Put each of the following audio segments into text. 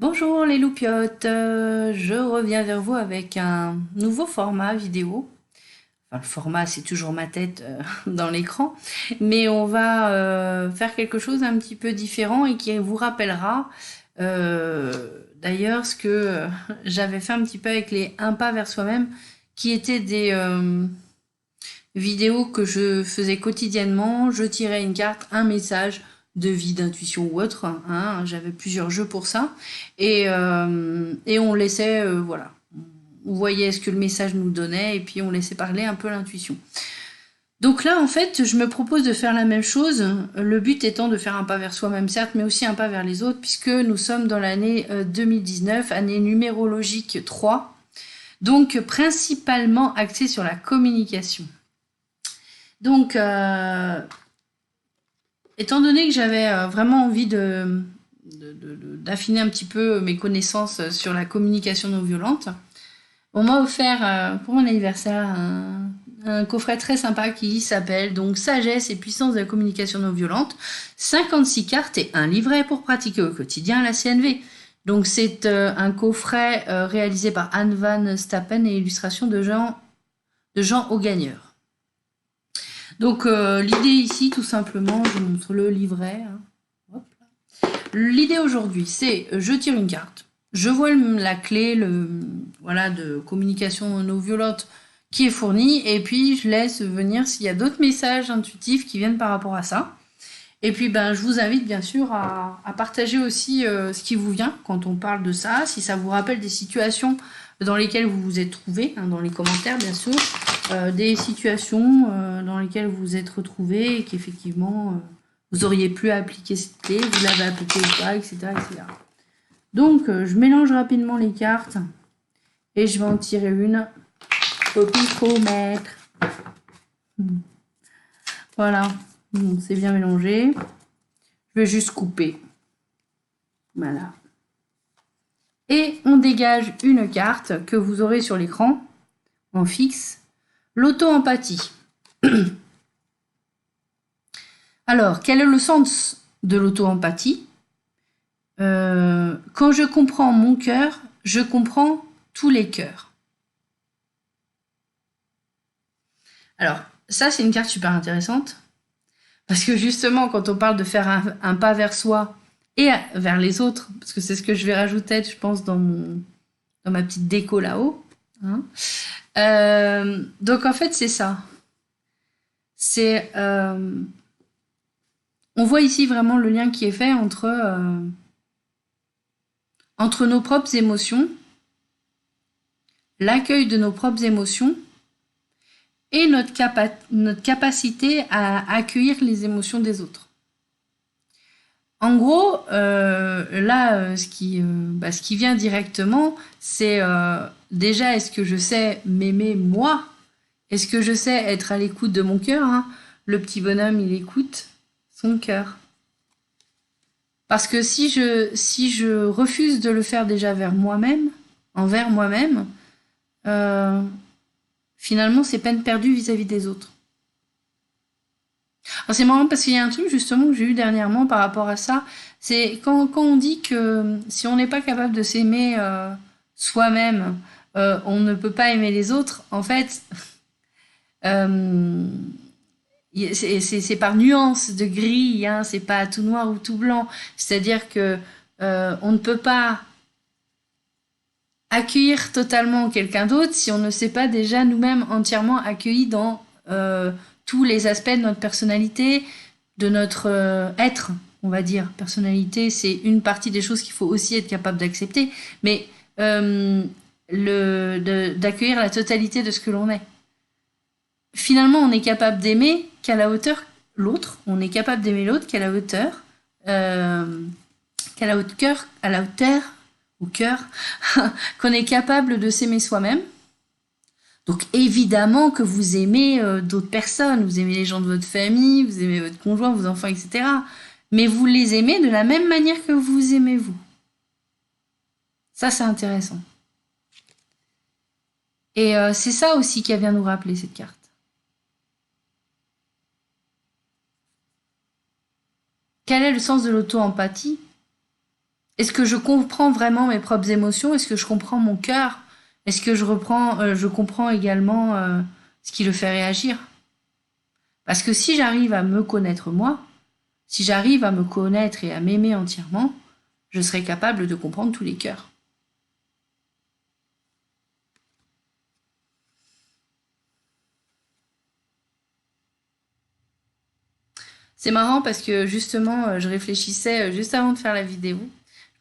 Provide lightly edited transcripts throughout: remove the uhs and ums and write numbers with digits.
Bonjour les loupiotes, je reviens vers vous avec un nouveau format vidéo. Enfin, le format, c'est toujours ma tête dans l'écran, mais on va faire quelque chose un petit peu différent et qui vous rappellera d'ailleurs ce que j'avais fait un petit peu avec les un pas vers soi-même, qui étaient des vidéos que je faisais quotidiennement. Je tirais une carte, un message de vie, d'intuition ou autre, hein. J'avais plusieurs jeux pour ça. Et on laissait, voilà, on voyait ce que le message nous donnait et puis on laissait parler un peu l'intuition. Donc là, en fait, je me propose de faire la même chose, le but étant de faire un pas vers soi-même, certes, mais aussi un pas vers les autres, puisque nous sommes dans l'année 2019, année numérologique 3, donc principalement axée sur la communication. Donc, étant donné que j'avais vraiment envie d'affiner un petit peu mes connaissances sur la communication non violente, on m'a offert pour mon anniversaire un coffret très sympa qui s'appelle donc Sagesse et puissance de la communication non violente, 56 cartes et un livret pour pratiquer au quotidien la CNV. Donc c'est un coffret réalisé par Anne Van Stappen et illustration de Jean Augagneur. Donc l'idée ici, tout simplement, je vous montre le livret. Hein. L'idée aujourd'hui, c'est je tire une carte, je vois la clé voilà, de communication non violente qui est fournie, et puis je laisse venir s'il y a d'autres messages intuitifs qui viennent par rapport à ça. Et puis ben, je vous invite bien sûr à partager aussi ce qui vous vient quand on parle de ça, si ça vous rappelle des situations dans lesquelles vous vous êtes trouvé, hein, dans les commentaires bien sûr, des situations dans lesquelles vous vous êtes retrouvé et qu'effectivement vous auriez pu appliquer cette clé, vous l'avez appliquée ou pas, etc. etc. Donc je mélange rapidement les cartes et je vais en tirer une au picomètre. Voilà, c'est bien mélangé. Je vais juste couper. Voilà. Et on dégage une carte que vous aurez sur l'écran en fixe, l'auto-empathie. Alors, quel est le sens de l'auto-empathie ? Quand je comprends mon cœur, je comprends tous les cœurs. Alors, ça, c'est une carte super intéressante. Parce que justement, quand on parle de faire un pas vers soi et vers les autres, parce que c'est ce que je vais rajouter, je pense, dans ma petite déco là-haut. Hein. Donc, en fait, c'est ça. C'est... on voit ici vraiment le lien qui est fait entre nos propres émotions, l'accueil de nos propres émotions et notre capacité à accueillir les émotions des autres. En gros, là, ce qui vient directement, c'est déjà, est-ce que je sais m'aimer moi ? Est-ce que je sais être à l'écoute de mon cœur, hein ? Le petit bonhomme, il écoute son cœur. Parce que si je refuse de le faire déjà envers moi-même, finalement, c'est peine perdue vis-à-vis des autres. Alors c'est marrant parce qu'il y a un truc justement que j'ai eu dernièrement par rapport à ça, c'est quand on dit que si on n'est pas capable de s'aimer soi-même, on ne peut pas aimer les autres, en fait, c'est par nuance de gris, hein, c'est pas tout noir ou tout blanc. C'est-à-dire que on ne peut pas accueillir totalement quelqu'un d'autre si on ne s'est pas déjà nous-mêmes entièrement accueillis dans tous les aspects de notre personnalité, de notre être, on va dire. Personnalité, c'est une partie des choses qu'il faut aussi être capable d'accepter, mais d'accueillir la totalité de ce que l'on est. Finalement, on est capable d'aimer qu'à la hauteur l'autre, on est capable d'aimer l'autre qu'à la hauteur, au cœur, qu'on est capable de s'aimer soi-même. Donc évidemment que vous aimez d'autres personnes, vous aimez les gens de votre famille, vous aimez votre conjoint, vos enfants, etc. Mais vous les aimez de la même manière que vous aimez vous. Ça, c'est intéressant. Et c'est ça aussi qui vient nous rappeler cette carte. Quel est le sens de l'auto-empathie ? Est-ce que je comprends vraiment mes propres émotions? Est-ce que je comprends mon cœur? Est-ce que je comprends également ce qui le fait réagir? Parce que si j'arrive à me connaître moi, si j'arrive à me connaître et à m'aimer entièrement, je serai capable de comprendre tous les cœurs. C'est marrant parce que justement, je réfléchissais juste avant de faire la vidéo.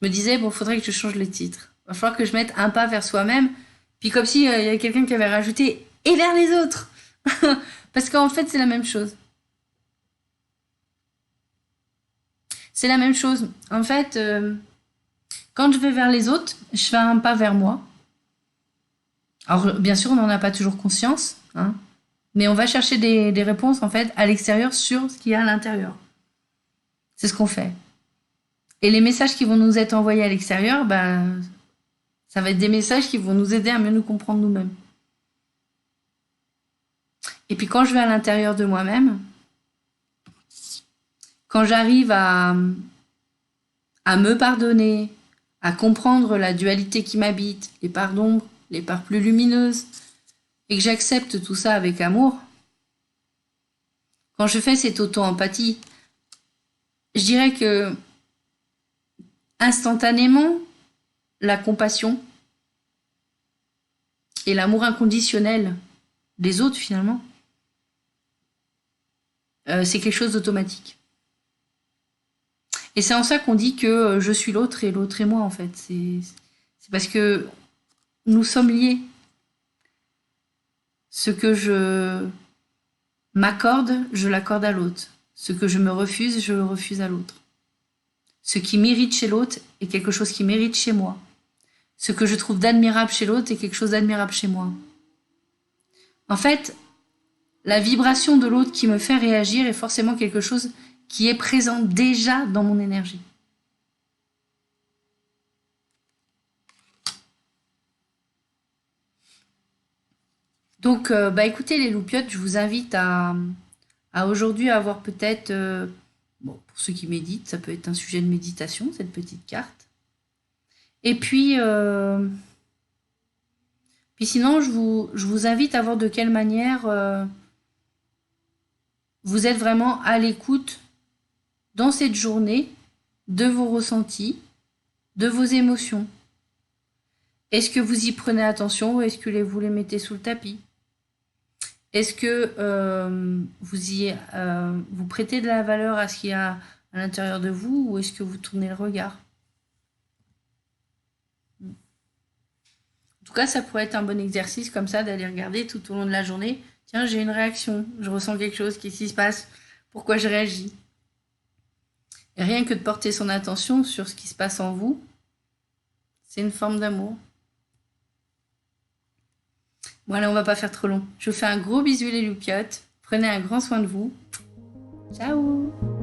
Je me disais, bon, faudrait que je change le titre. Il va falloir que je mette un pas vers soi-même. Puis comme si il y avait quelqu'un qui avait rajouté et vers les autres. Parce qu'en fait, c'est la même chose. C'est la même chose. En fait, quand je vais vers les autres, je fais un pas vers moi. Alors, bien sûr, on n'en a pas toujours conscience, hein, mais on va chercher des réponses en fait à l'extérieur sur ce qu'il y a à l'intérieur. C'est ce qu'on fait. Et les messages qui vont nous être envoyés à l'extérieur, ben, ça va être des messages qui vont nous aider à mieux nous comprendre nous-mêmes. Et puis quand je vais à l'intérieur de moi-même, quand j'arrive à me pardonner, à comprendre la dualité qui m'habite, les parts d'ombre, les parts plus lumineuses, et que j'accepte tout ça avec amour, quand je fais cette auto-empathie, je dirais que instantanément, la compassion et l'amour inconditionnel des autres finalement, c'est quelque chose d'automatique. Et c'est en ça qu'on dit que je suis l'autre et l'autre est moi en fait. C'est parce que nous sommes liés. Ce que je m'accorde, je l'accorde à l'autre. Ce que je me refuse, je le refuse à l'autre. Ce qui m'irrite chez l'autre est quelque chose qui m'irrite chez moi. Ce que je trouve d'admirable chez l'autre est quelque chose d'admirable chez moi. En fait, la vibration de l'autre qui me fait réagir est forcément quelque chose qui est présent déjà dans mon énergie. Donc, écoutez les loupiottes, je vous invite à aujourd'hui avoir peut-être, bon, pour ceux qui méditent, ça peut être un sujet de méditation, cette petite carte. Et puis sinon, je vous invite à voir de quelle manière vous êtes vraiment à l'écoute dans cette journée de vos ressentis, de vos émotions. Est-ce que vous y prenez attention ou est-ce que vous les mettez sous le tapis? Est-ce que vous prêtez de la valeur à ce qu'il y a à l'intérieur de vous ou est-ce que vous tournez le regard? En tout cas, ça pourrait être un bon exercice comme ça d'aller regarder tout au long de la journée. Tiens, j'ai une réaction, je ressens quelque chose, qu'est-ce qui se passe? Pourquoi je réagis? Et rien que de porter son attention sur ce qui se passe en vous, c'est une forme d'amour. Bon, allez, on va pas faire trop long. Je vous fais un gros bisou les loupiottes. Prenez un grand soin de vous. Ciao!